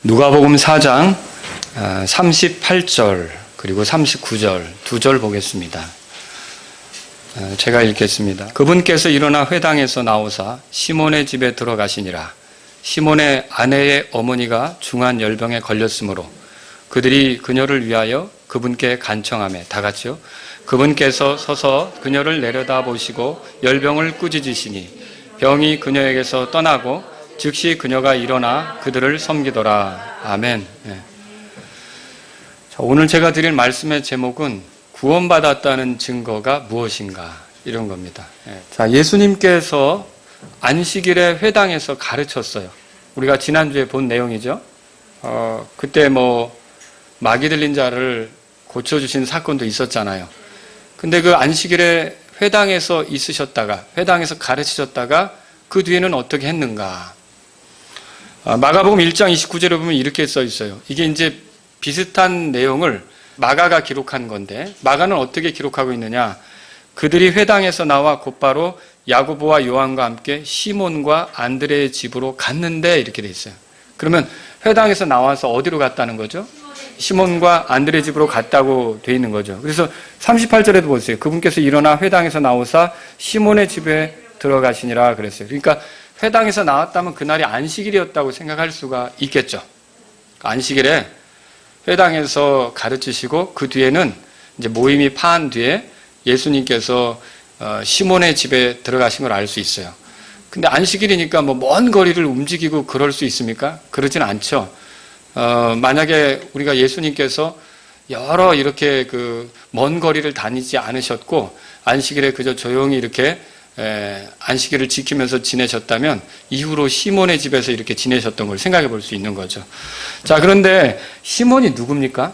누가복음 4장 38절 그리고 39절 두 절 보겠습니다. 제가 읽겠습니다. 그분께서 일어나 회당에서 나오사 시몬의 집에 들어가시니라. 시몬의 아내의 어머니가 중한 열병에 걸렸으므로 그들이 그녀를 위하여 그분께 간청하며 다 같이요. 그분께서 서서 그녀를 내려다보시고 열병을 꾸짖으시니 병이 그녀에게서 떠나고 즉시 그녀가 일어나 그들을 섬기더라. 아멘. 네. 자, 오늘 제가 드릴 말씀의 제목은 구원받았다는 증거가 무엇인가 이런 겁니다. 네. 자, 예수님께서 안식일에 회당에서 가르쳤어요. 우리가 지난주에 본 내용이죠. 그때 마귀 들린 자를 고쳐주신 사건도 있었잖아요. 근데 그 안식일에 회당에서 있으셨다가 회당에서 가르치셨다가 그 뒤에는 어떻게 했는가? 마가복음 1장 29절에 보면 이렇게 써 있어요. 이게 이제 비슷한 내용을 마가가 기록한 건데 마가는 어떻게 기록하고 있느냐? 그들이 회당에서 나와 곧바로 야고보와 요한과 함께 시몬과 안드레의 집으로 갔는데 이렇게 돼 있어요. 그러면 회당에서 나와서 어디로 갔다는 거죠? 시몬과 안드레 집으로 갔다고 돼 있는 거죠. 그래서 38절에도 보세요. 그분께서 일어나 회당에서 나오사 시몬의 집에 들어가시니라 그랬어요. 그러니까 회당에서 나왔다면 그날이 안식일이었다고 생각할 수가 있겠죠. 안식일에 회당에서 가르치시고 그 뒤에는 이제 모임이 파한 뒤에 예수님께서 시몬의 집에 들어가신 걸 알 수 있어요. 근데 안식일이니까 먼 거리를 움직이고 그럴 수 있습니까? 그러진 않죠. 만약에 우리가 예수님께서 여러 이렇게 먼 거리를 다니지 않으셨고 안식일에 그저 조용히 이렇게 안식일을 지키면서 지내셨다면 이후로 시몬의 집에서 이렇게 지내셨던 걸 생각해 볼 수 있는 거죠. 자, 그런데 시몬이 누굽니까?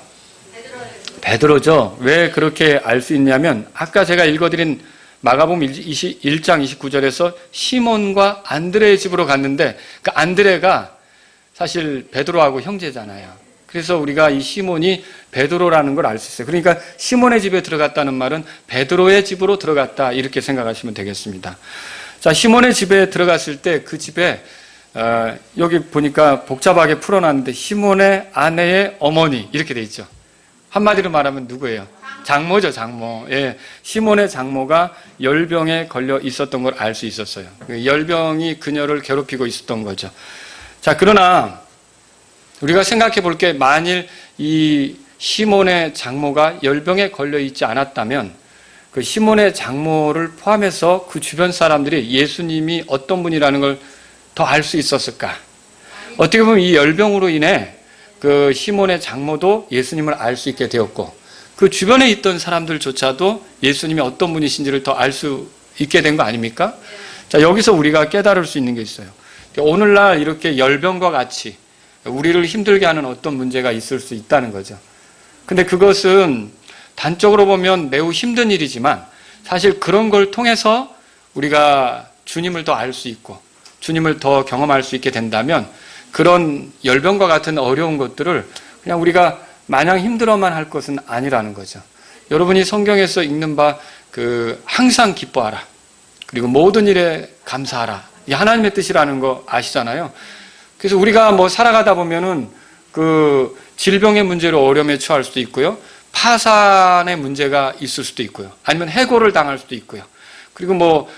베드로죠. 왜 그렇게 알 수 있냐면 아까 제가 읽어드린 마가복음 1장 29절에서 시몬과 안드레의 집으로 갔는데 그 안드레가 사실 베드로하고 형제잖아요. 그래서 우리가 이 시몬이 베드로라는 걸 알 수 있어요. 그러니까 시몬의 집에 들어갔다는 말은 베드로의 집으로 들어갔다 이렇게 생각하시면 되겠습니다. 자, 시몬의 집에 들어갔을 때 그 집에 여기 보니까 복잡하게 풀어놨는데 시몬의 아내의 어머니 이렇게 돼 있죠. 한마디로 말하면 누구예요? 장모죠, 장모. 예, 시몬의 장모가 열병에 걸려 있었던 걸 알 수 있었어요. 열병이 그녀를 괴롭히고 있었던 거죠. 자, 그러나 우리가 생각해 볼 게 만일 이 시몬의 장모가 열병에 걸려 있지 않았다면 그 시몬의 장모를 포함해서 그 주변 사람들이 예수님이 어떤 분이라는 걸 더 알 수 있었을까? 어떻게 보면 이 열병으로 인해 그 시몬의 장모도 예수님을 알 수 있게 되었고 그 주변에 있던 사람들조차도 예수님이 어떤 분이신지를 더 알 수 있게 된 거 아닙니까? 자, 여기서 우리가 깨달을 수 있는 게 있어요. 오늘날 이렇게 열병과 같이 우리를 힘들게 하는 어떤 문제가 있을 수 있다는 거죠. 근데 그것은 단적으로 보면 매우 힘든 일이지만 사실 그런 걸 통해서 우리가 주님을 더 알 수 있고 주님을 더 경험할 수 있게 된다면 그런 열병과 같은 어려운 것들을 그냥 우리가 마냥 힘들어만 할 것은 아니라는 거죠. 여러분이 성경에서 읽는 바 항상 기뻐하라. 그리고 모든 일에 감사하라. 이 하나님의 뜻이라는 거 아시잖아요. 그래서 우리가 살아가다 보면은 질병의 문제로 어려움에 처할 수도 있고요. 파산의 문제가 있을 수도 있고요. 아니면 해고를 당할 수도 있고요. 그리고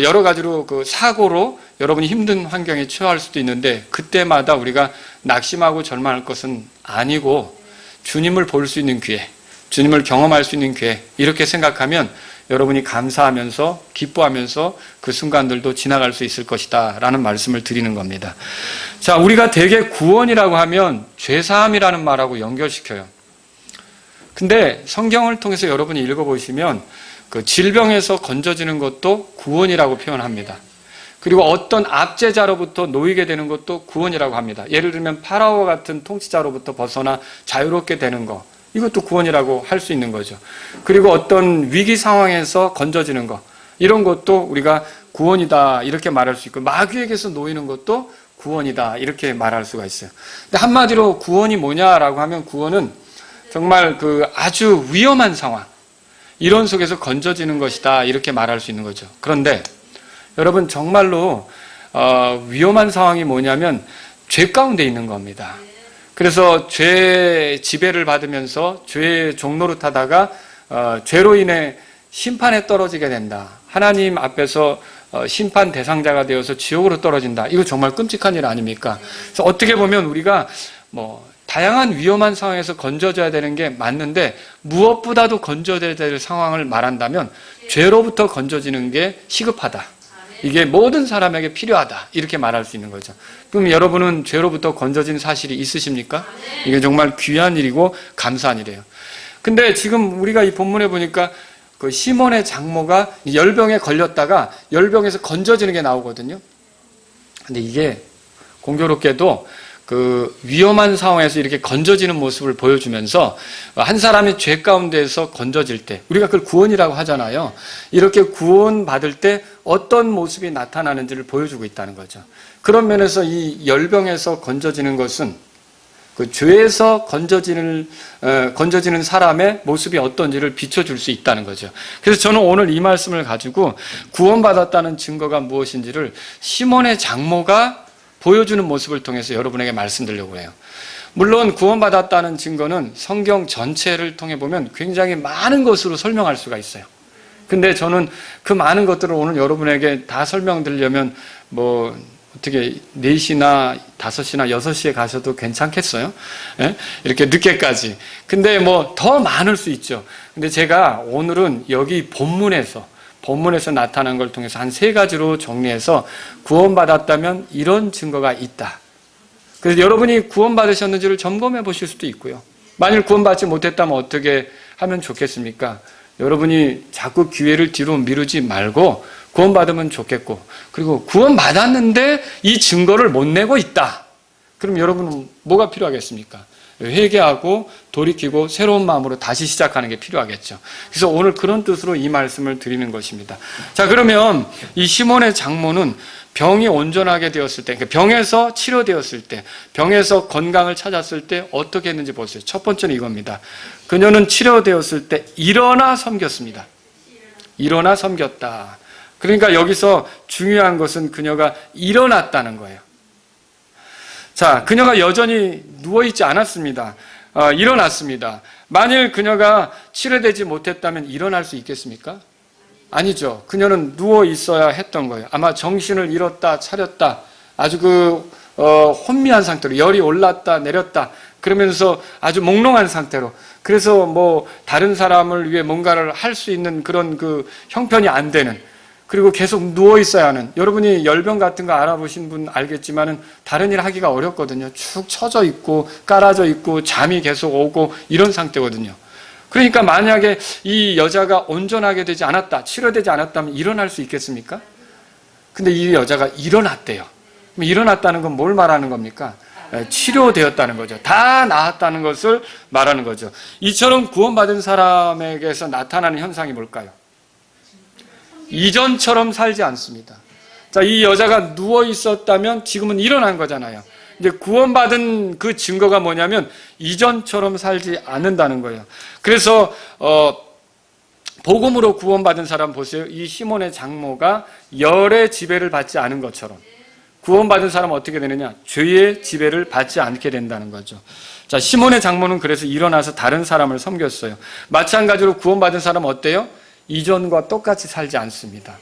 여러 가지로 사고로 여러분이 힘든 환경에 처할 수도 있는데 그때마다 우리가 낙심하고 절망할 것은 아니고 주님을 볼 수 있는 기회, 주님을 경험할 수 있는 기회 이렇게 생각하면 여러분이 감사하면서 기뻐하면서 그 순간들도 지나갈 수 있을 것이다 라는 말씀을 드리는 겁니다. 자, 우리가 대개 구원이라고 하면 죄사함이라는 말하고 연결시켜요. 근데 성경을 통해서 여러분이 읽어보시면 그 질병에서 건져지는 것도 구원이라고 표현합니다. 그리고 어떤 압제자로부터 놓이게 되는 것도 구원이라고 합니다. 예를 들면 파라오와 같은 통치자로부터 벗어나 자유롭게 되는 것 이것도 구원이라고 할 수 있는 거죠. 그리고 어떤 위기 상황에서 건져지는 것 이런 것도 우리가 구원이다 이렇게 말할 수 있고 마귀에게서 놓이는 것도 구원이다 이렇게 말할 수가 있어요. 근데 한마디로 구원이 뭐냐라고 하면 구원은 정말 아주 위험한 상황 이런 속에서 건져지는 것이다 이렇게 말할 수 있는 거죠. 그런데 여러분 정말로 위험한 상황이 뭐냐면 죄 가운데 있는 겁니다. 그래서 죄 지배를 받으면서 죄의 종로로 타다가 죄로 인해 심판에 떨어지게 된다. 하나님 앞에서 심판 대상자가 되어서 지옥으로 떨어진다. 이거 정말 끔찍한 일 아닙니까? 그래서 어떻게 보면 우리가 다양한 위험한 상황에서 건져져야 되는 게 맞는데 무엇보다도 건져져야 될 상황을 말한다면 죄로부터 건져지는 게 시급하다. 이게 모든 사람에게 필요하다. 이렇게 말할 수 있는 거죠. 그럼 여러분은 죄로부터 건져진 사실이 있으십니까? 이게 정말 귀한 일이고 감사한 일이에요. 근데 지금 우리가 이 본문에 보니까 그 시몬의 장모가 열병에 걸렸다가 열병에서 건져지는 게 나오거든요. 근데 이게 공교롭게도 그 위험한 상황에서 이렇게 건져지는 모습을 보여주면서 한 사람이 죄 가운데에서 건져질 때 우리가 그걸 구원이라고 하잖아요. 이렇게 구원받을 때 어떤 모습이 나타나는지를 보여주고 있다는 거죠. 그런 면에서 이 열병에서 건져지는 것은 그 죄에서 건져지는 사람의 모습이 어떤지를 비춰줄 수 있다는 거죠. 그래서 저는 오늘 이 말씀을 가지고 구원받았다는 증거가 무엇인지를 시몬의 장모가 보여주는 모습을 통해서 여러분에게 말씀드리려고 해요. 물론 구원받았다는 증거는 성경 전체를 통해 보면 굉장히 많은 것으로 설명할 수가 있어요. 근데 저는 그 많은 것들을 오늘 여러분에게 다 설명드리려면 어떻게 4시나 5시나 6시에 가셔도 괜찮겠어요? 예? 이렇게 늦게까지. 근데 더 많을 수 있죠. 근데 제가 오늘은 여기 본문에서 나타난 걸 통해서 한 3가지로 정리해서 구원받았다면 이런 증거가 있다. 그래서 여러분이 구원받으셨는지를 점검해 보실 수도 있고요. 만일 구원받지 못했다면 어떻게 하면 좋겠습니까? 여러분이 자꾸 기회를 뒤로 미루지 말고 구원받으면 좋겠고, 그리고 구원받았는데 이 증거를 못 내고 있다. 그럼 여러분은 뭐가 필요하겠습니까? 회개하고 돌이키고 새로운 마음으로 다시 시작하는 게 필요하겠죠. 그래서 오늘 그런 뜻으로 이 말씀을 드리는 것입니다. 자, 그러면 이 시몬의 장모는 병이 온전하게 되었을 때, 그러니까 병에서 치료되었을 때, 병에서 건강을 찾았을 때 어떻게 했는지 보세요. 첫 번째는 이겁니다. 그녀는 치료되었을 때 일어나 섬겼습니다. 일어나 섬겼다. 그러니까 여기서 중요한 것은 그녀가 일어났다는 거예요. 자, 그녀가 여전히 누워있지 않았습니다. 일어났습니다. 만일 그녀가 치료되지 못했다면 일어날 수 있겠습니까? 아니죠. 그녀는 누워있어야 했던 거예요. 아마 정신을 잃었다 차렸다, 아주 혼미한 상태로, 열이 올랐다 내렸다 그러면서 아주 몽롱한 상태로, 그래서 다른 사람을 위해 뭔가를 할 수 있는 그런 형편이 안 되는, 그리고 계속 누워있어야 하는, 여러분이 열병 같은 거 알아보신 분 알겠지만은 다른 일 하기가 어렵거든요. 축 처져 있고 깔아져 있고 잠이 계속 오고 이런 상태거든요. 그러니까 만약에 이 여자가 온전하게 되지 않았다, 치료되지 않았다면 일어날 수 있겠습니까? 근데 이 여자가 일어났대요. 일어났다는 건 뭘 말하는 겁니까? 치료되었다는 거죠. 다 나았다는 것을 말하는 거죠. 이처럼 구원받은 사람에게서 나타나는 현상이 뭘까요? 이전처럼 살지 않습니다. 자, 이 여자가 누워 있었다면 지금은 일어난 거잖아요. 이제 구원받은 그 증거가 뭐냐면 이전처럼 살지 않는다는 거예요. 그래서 복음으로 구원받은 사람 보세요. 이 시몬의 장모가 열의 지배를 받지 않은 것처럼 구원받은 사람은 어떻게 되느냐? 죄의 지배를 받지 않게 된다는 거죠. 자, 시몬의 장모는 그래서 일어나서 다른 사람을 섬겼어요. 마찬가지로 구원받은 사람은 어때요? 이전과 똑같이 살지 않습니다.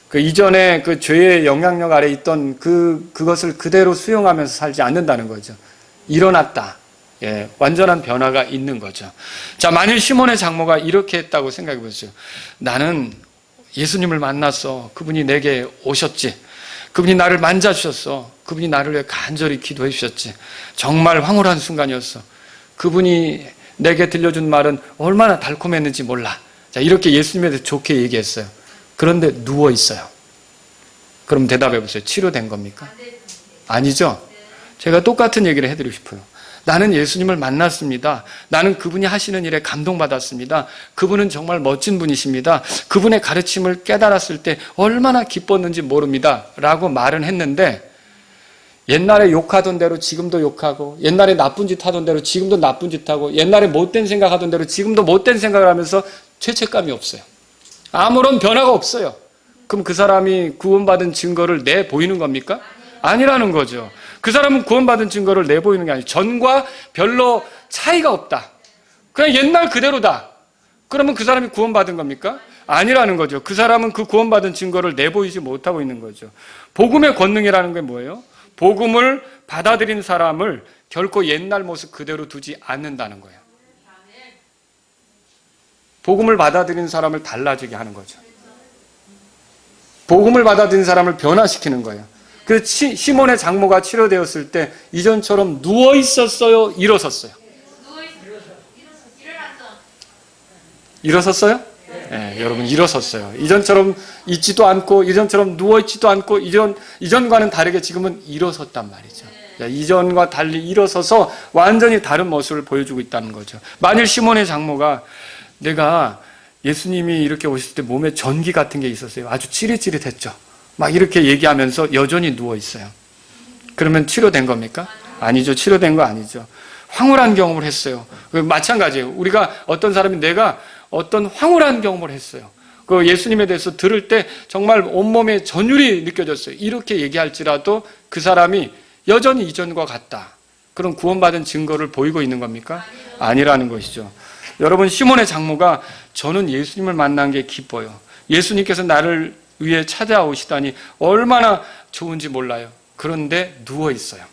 그 이전에 그 죄의 영향력 아래 있던 그것을 그대로 수용하면서 살지 않는다는 거죠. 일어났다. 예, 완전한 변화가 있는 거죠. 자, 만일 시몬의 장모가 이렇게 했다고 생각해 보세요. 나는 예수님을 만났어. 그분이 내게 오셨지. 그분이 나를 만져주셨어. 그분이 나를 위해 간절히 기도해 주셨지. 정말 황홀한 순간이었어. 그분이 내게 들려준 말은 얼마나 달콤했는지 몰라. 자, 이렇게 예수님에 대해서 좋게 얘기했어요. 그런데 누워 있어요. 그럼 대답해 보세요. 치료된 겁니까? 아니죠? 제가 똑같은 얘기를 해드리고 싶어요. 나는 예수님을 만났습니다. 나는 그분이 하시는 일에 감동받았습니다. 그분은 정말 멋진 분이십니다. 그분의 가르침을 깨달았을 때 얼마나 기뻤는지 모릅니다. 라고 말은 했는데 옛날에 욕하던 대로 지금도 욕하고, 옛날에 나쁜 짓 하던 대로 지금도 나쁜 짓 하고, 옛날에 못된 생각 하던 대로 지금도 못된 생각을 하면서 죄책감이 없어요. 아무런 변화가 없어요. 그럼 그 사람이 구원받은 증거를 내 보이는 겁니까? 아니라는 거죠. 그 사람은 구원받은 증거를 내보이는 게 아니에요. 전과 별로 차이가 없다. 그냥 옛날 그대로다. 그러면 그 사람이 구원받은 겁니까? 아니라는 거죠. 그 사람은 그 구원받은 증거를 내보이지 못하고 있는 거죠. 복음의 권능이라는 게 뭐예요? 복음을 받아들인 사람을 결코 옛날 모습 그대로 두지 않는다는 거예요. 복음을 받아들인 사람을 달라지게 하는 거죠. 복음을 받아들인 사람을 변화시키는 거예요. 그 시몬의 장모가 치료되었을 때 이전처럼 누워 있었어요? 일어섰어요? 일어섰어요? 네, 여러분 일어섰어요. 이전처럼 있지도 않고 이전처럼 누워있지도 않고 이전과는 다르게 지금은 일어섰단 말이죠. 이전과 달리 일어서서 완전히 다른 모습을 보여주고 있다는 거죠. 만일 시몬의 장모가 내가 예수님이 이렇게 오실 때 몸에 전기 같은 게 있었어요. 아주 찌릿찌릿했죠. 막 이렇게 얘기하면서 여전히 누워있어요. 그러면 치료된 겁니까? 아니죠. 치료된 거 아니죠. 황홀한 경험을 했어요. 마찬가지예요. 우리가 어떤 사람이 내가 어떤 황홀한 경험을 했어요. 그 예수님에 대해서 들을 때 정말 온몸에 전율이 느껴졌어요. 이렇게 얘기할지라도 그 사람이 여전히 이전과 같다. 그런 구원받은 증거를 보이고 있는 겁니까? 아니라는 것이죠. 여러분, 시몬의 장모가 저는 예수님을 만난 게 기뻐요. 예수님께서 나를 위해 찾아오시다니 얼마나 좋은지 몰라요. 그런데 누워 있어요.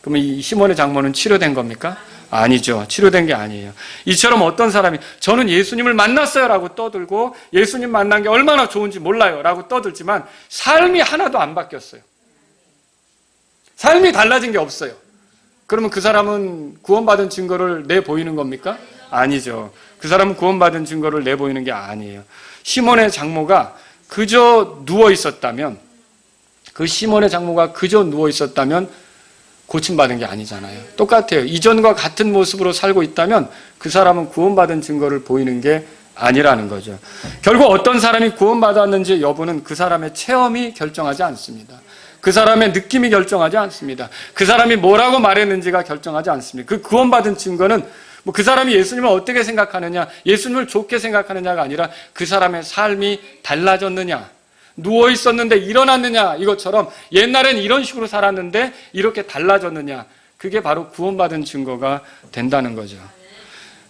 그러면 이 시몬의 장모는 치료된 겁니까? 아니죠. 치료된 게 아니에요. 이처럼 어떤 사람이 저는 예수님을 만났어요 라고 떠들고 예수님 만난 게 얼마나 좋은지 몰라요 라고 떠들지만 삶이 하나도 안 바뀌었어요. 삶이 달라진 게 없어요. 그러면 그 사람은 구원받은 증거를 내보이는 겁니까? 아니죠. 그 사람은 구원받은 증거를 내보이는 게 아니에요. 시몬의 장모가 그저 누워 있었다면, 그 시몬의 장모가 그저 누워 있었다면 고침받은 게 아니잖아요. 똑같아요. 이전과 같은 모습으로 살고 있다면 그 사람은 구원받은 증거를 보이는 게 아니라는 거죠. 결국 어떤 사람이 구원받았는지 여부는 그 사람의 체험이 결정하지 않습니다. 그 사람의 느낌이 결정하지 않습니다. 그 사람이 뭐라고 말했는지가 결정하지 않습니다. 그 구원받은 증거는 그 사람이 예수님을 어떻게 생각하느냐, 예수님을 좋게 생각하느냐가 아니라 그 사람의 삶이 달라졌느냐, 누워 있었는데 일어났느냐, 이것처럼 옛날엔 이런 식으로 살았는데 이렇게 달라졌느냐, 그게 바로 구원받은 증거가 된다는 거죠.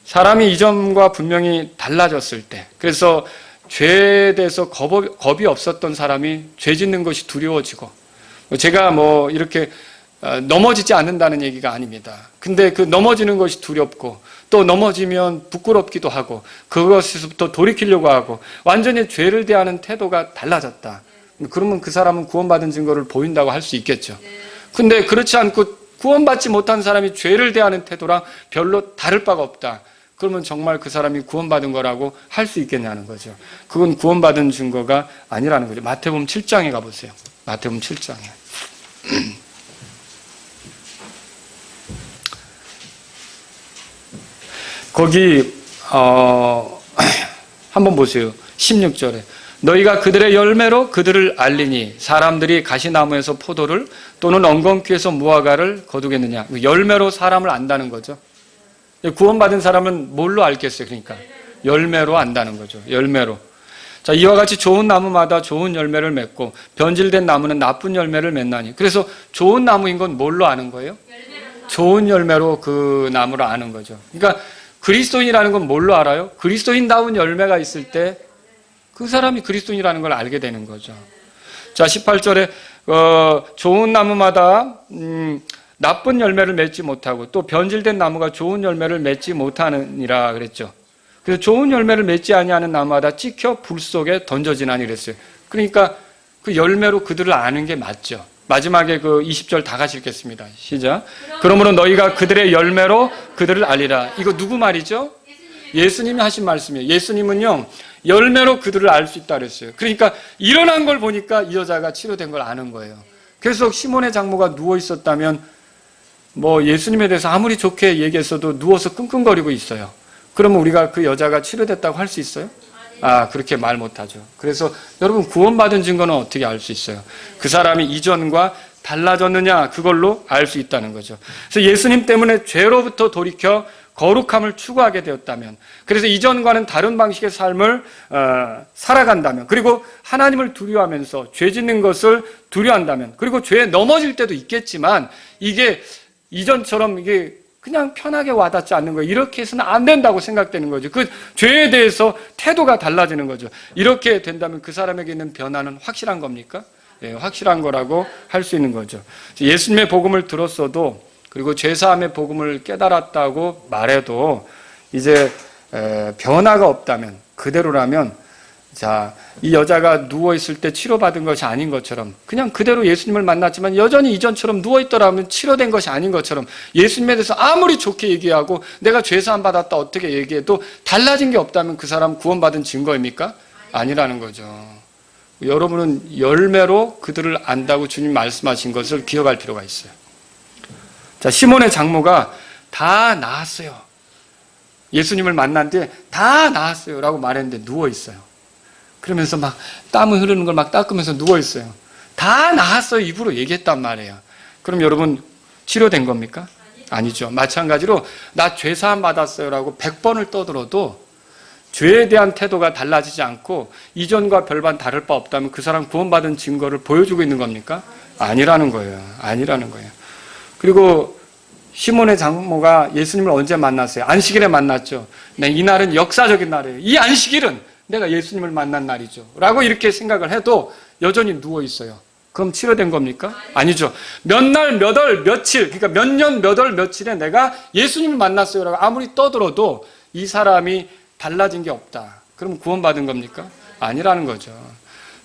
사람이 이전과 분명히 달라졌을 때, 그래서 죄에 대해서 겁이 없었던 사람이 죄 짓는 것이 두려워지고, 제가 이렇게 넘어지지 않는다는 얘기가 아닙니다. 근데 그 넘어지는 것이 두렵고 또 넘어지면 부끄럽기도 하고 그것에서부터 돌이키려고 하고 완전히 죄를 대하는 태도가 달라졌다. 그러면 그 사람은 구원받은 증거를 보인다고 할 수 있겠죠. 근데 그렇지 않고 구원받지 못한 사람이 죄를 대하는 태도랑 별로 다를 바가 없다. 그러면 정말 그 사람이 구원받은 거라고 할 수 있겠냐는 거죠. 그건 구원받은 증거가 아니라는 거죠. 마태복음 7장에 가보세요. 마태복음 7장에. 거기 한번 보세요. 16절에 너희가 그들의 열매로 그들을 알리니 사람들이 가시나무에서 포도를 또는 엉겅퀴에서 무화과를 거두겠느냐. 열매로 사람을 안다는 거죠. 구원받은 사람은 뭘로 알겠어요? 그러니까 열매로 안다는 거죠. 열매로. 자, 이와 같이 좋은 나무마다 좋은 열매를 맺고 변질된 나무는 나쁜 열매를 맺나니. 그래서 좋은 나무인 건 뭘로 아는 거예요? 좋은 열매로 그 나무를 아는 거죠. 그러니까 그리스도인이라는 건 뭘로 알아요? 그리스도인다운 열매가 있을 때 그 사람이 그리스도인이라는 걸 알게 되는 거죠. 자, 18절에 좋은 나무마다 나쁜 열매를 맺지 못하고 또 변질된 나무가 좋은 열매를 맺지 못하느니라 그랬죠. 그래서 좋은 열매를 맺지 아니하는 나무마다 찍혀 불 속에 던져지나니 그랬어요. 그러니까 그 열매로 그들을 아는 게 맞죠. 마지막에 그 20절 다 같이 읽겠습니다. 시작. 그러므로 너희가 그들의 열매로 그들을 알리라. 이거 누구 말이죠? 예수님이 하신 말씀이에요. 예수님은요, 열매로 그들을 알 수 있다 그랬어요. 그러니까 일어난 걸 보니까 이 여자가 치료된 걸 아는 거예요. 그래서 시몬의 장모가 누워 있었다면 예수님에 대해서 아무리 좋게 얘기했어도 누워서 끙끙거리고 있어요. 그러면 우리가 그 여자가 치료됐다고 할 수 있어요? 그렇게 말 못하죠. 그래서 여러분, 구원받은 증거는 어떻게 알 수 있어요? 그 사람이 이전과 달라졌느냐, 그걸로 알 수 있다는 거죠. 그래서 예수님 때문에 죄로부터 돌이켜 거룩함을 추구하게 되었다면, 그래서 이전과는 다른 방식의 삶을 살아간다면, 그리고 하나님을 두려워하면서 죄 짓는 것을 두려워한다면, 그리고 죄에 넘어질 때도 있겠지만 이게 이전처럼 이게 그냥 편하게 와닿지 않는 거예요. 이렇게 해서는 안 된다고 생각되는 거죠. 그 죄에 대해서 태도가 달라지는 거죠. 이렇게 된다면 그 사람에게 있는 변화는 확실한 겁니까? 예, 확실한 거라고 할 수 있는 거죠. 예수님의 복음을 들었어도, 그리고 죄사함의 복음을 깨달았다고 말해도 이제 변화가 없다면, 그대로라면, 자, 이 여자가 누워있을 때 치료받은 것이 아닌 것처럼, 그냥 그대로 예수님을 만났지만 여전히 이전처럼 누워있더라면 치료된 것이 아닌 것처럼, 예수님에 대해서 아무리 좋게 얘기하고 내가 죄사함 받았다 어떻게 얘기해도 달라진 게 없다면 그 사람 구원받은 증거입니까? 아니라는 거죠. 여러분은 열매로 그들을 안다고 주님 말씀하신 것을 기억할 필요가 있어요. 자, 시몬의 장모가 다 나았어요. 예수님을 만난 뒤에 다 나았어요 라고 말했는데 누워있어요. 그러면서 막 땀을 흐르는 걸 막 닦으면서 누워있어요. 다 나았어요 입으로 얘기했단 말이에요. 그럼 여러분 치료된 겁니까? 아니죠. 마찬가지로 나 죄사함 받았어요 라고 100번을 떠들어도 죄에 대한 태도가 달라지지 않고 이전과 별반 다를 바 없다면 그 사람 구원받은 증거를 보여주고 있는 겁니까? 아니라는 거예요. 아니라는 거예요. 그리고 시몬의 장모가 예수님을 언제 만났어요? 안식일에 만났죠. 네, 이날은 역사적인 날이에요. 이 안식일은 내가 예수님을 만난 날이죠 라고 이렇게 생각을 해도 여전히 누워있어요. 그럼 치료된 겁니까? 아니죠. 몇 날, 몇 월, 며칠, 그러니까 몇 년, 몇 월, 며칠에 내가 예수님을 만났어요 라고 아무리 떠들어도 이 사람이 달라진 게 없다. 그럼 구원받은 겁니까? 아니라는 거죠.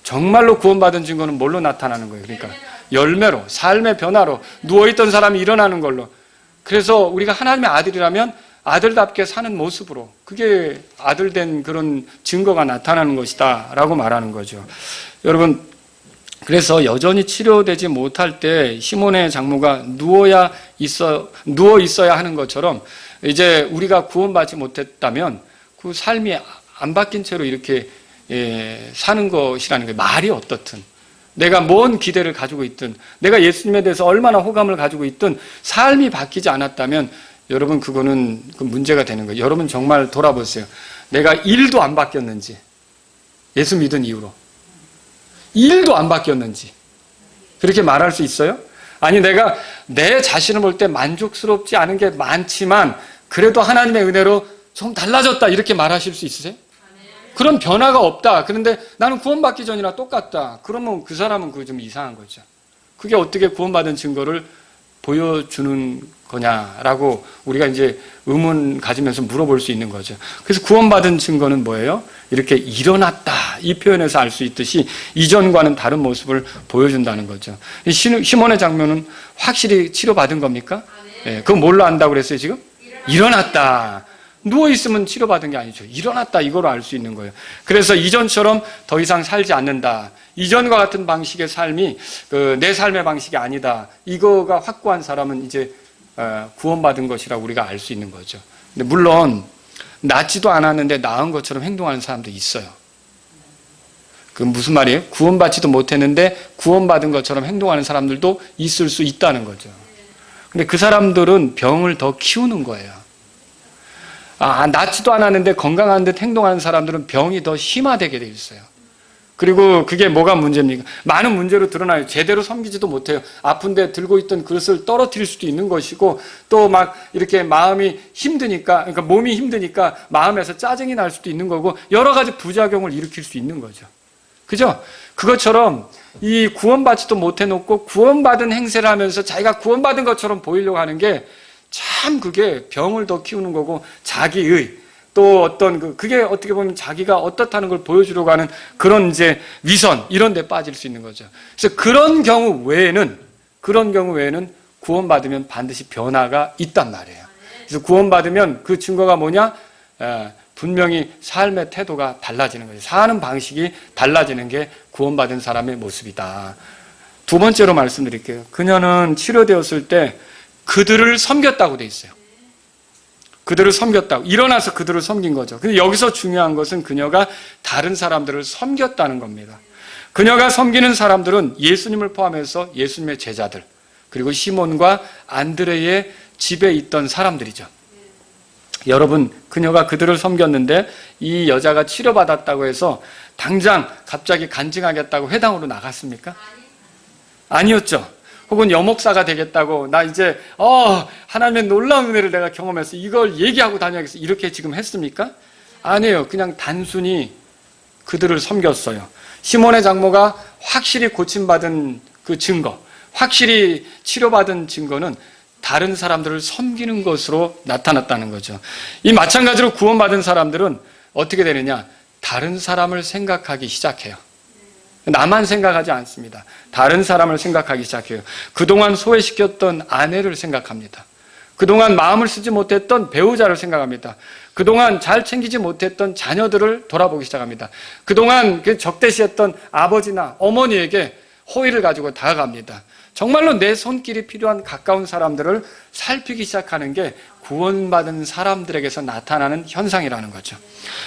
정말로 구원받은 증거는 뭘로 나타나는 거예요? 그러니까 열매로, 삶의 변화로, 누워있던 사람이 일어나는 걸로. 그래서 우리가 하나님의 아들이라면 아들답게 사는 모습으로, 그게 아들된 그런 증거가 나타나는 것이다 라고 말하는 거죠. 여러분, 그래서 여전히 치료되지 못할 때 시몬의 장모가 누워 있어야 하는 것처럼, 이제 우리가 구원받지 못했다면 그 삶이 안 바뀐 채로 이렇게 사는 것이라는 거예요. 말이 어떻든, 내가 뭔 기대를 가지고 있든, 내가 예수님에 대해서 얼마나 호감을 가지고 있든 삶이 바뀌지 않았다면 여러분 그거는 그 문제가 되는 거예요. 여러분 정말 돌아보세요. 내가 1도 안 바뀌었는지, 예수 믿은 이후로 1도 안 바뀌었는지 그렇게 말할 수 있어요? 아니, 내가 내 자신을 볼 때 만족스럽지 않은 게 많지만 그래도 하나님의 은혜로 좀 달라졌다 이렇게 말하실 수 있으세요? 그런 변화가 없다. 그런데 나는 구원받기 전이랑 똑같다. 그러면 그 사람은 그거 좀 이상한 거죠. 그게 어떻게 구원받은 증거를 보여주는 거냐라고 우리가 이제 의문 가지면서 물어볼 수 있는 거죠. 그래서 구원받은 증거는 뭐예요? 이렇게 일어났다 이 표현에서 알 수 있듯이 이전과는 다른 모습을 보여준다는 거죠. 시몬의 장면은 확실히 치료받은 겁니까? 네, 그건 뭘로 안다고 그랬어요 지금? 일어났다. 누워있으면 치료받은 게 아니죠. 일어났다 이거로 알 수 있는 거예요. 그래서 이전처럼 더 이상 살지 않는다. 이전과 같은 방식의 삶이 내 삶의 방식이 아니다. 이거가 확고한 사람은 이제 구원받은 것이라고 우리가 알 수 있는 거죠. 근데 물론 낫지도 않았는데 나은 것처럼 행동하는 사람도 있어요. 그 무슨 말이에요? 구원받지도 못했는데 구원받은 것처럼 행동하는 사람들도 있을 수 있다는 거죠. 근데 그 사람들은 병을 더 키우는 거예요. 낫지도 않았는데 건강한 듯 행동하는 사람들은 병이 더 심화되게 돼 있어요. 그리고 그게 뭐가 문제입니까? 많은 문제로 드러나요. 제대로 섬기지도 못해요. 아픈데 들고 있던 그릇을 떨어뜨릴 수도 있는 것이고, 또 막 이렇게 마음이 힘드니까, 그러니까 몸이 힘드니까 마음에서 짜증이 날 수도 있는 거고, 여러 가지 부작용을 일으킬 수 있는 거죠. 그죠? 그것처럼 이 구원받지도 못해놓고 구원받은 행세를 하면서 자기가 구원받은 것처럼 보이려고 하는 게 참 그게 병을 더 키우는 거고, 자기의 또 어떤 그게 어떻게 보면 자기가 어떻다는 걸 보여주려고 하는 그런 이제 위선 이런 데 빠질 수 있는 거죠. 그래서 그런 경우 외에는 구원받으면 반드시 변화가 있단 말이에요. 그래서 구원받으면 그 증거가 뭐냐? 분명히 삶의 태도가 달라지는 거예요. 사는 방식이 달라지는 게 구원받은 사람의 모습이다. 두 번째로 말씀드릴게요. 그녀는 치료되었을 때 그들을 섬겼다고 돼 있어요. 그들을 섬겼다고. 일어나서 그들을 섬긴 거죠. 근데 여기서 중요한 것은 그녀가 다른 사람들을 섬겼다는 겁니다. 그녀가 섬기는 사람들은 예수님을 포함해서 예수님의 제자들, 그리고 시몬과 안드레의 집에 있던 사람들이죠. 여러분, 그녀가 그들을 섬겼는데 이 여자가 치료받았다고 해서 당장 갑자기 간증하겠다고 회당으로 나갔습니까? 아니었죠. 혹은 여목사가 되겠다고 나 이제 하나님의 놀라운 은혜를 내가 경험해서 이걸 얘기하고 다녀야겠어 이렇게 지금 했습니까? 아니에요. 그냥 단순히 그들을 섬겼어요. 시몬의 장모가 확실히 고침받은 그 증거, 확실히 치료받은 증거는 다른 사람들을 섬기는 것으로 나타났다는 거죠. 이 마찬가지로 구원받은 사람들은 어떻게 되느냐? 다른 사람을 생각하기 시작해요. 나만 생각하지 않습니다. 다른 사람을 생각하기 시작해요. 그동안 소외시켰던 아내를 생각합니다. 그동안 마음을 쓰지 못했던 배우자를 생각합니다. 그동안 잘 챙기지 못했던 자녀들을 돌아보기 시작합니다. 그동안 적대시했던 아버지나 어머니에게 호의를 가지고 다가갑니다. 정말로 내 손길이 필요한 가까운 사람들을 살피기 시작하는 게 구원받은 사람들에게서 나타나는 현상이라는 거죠.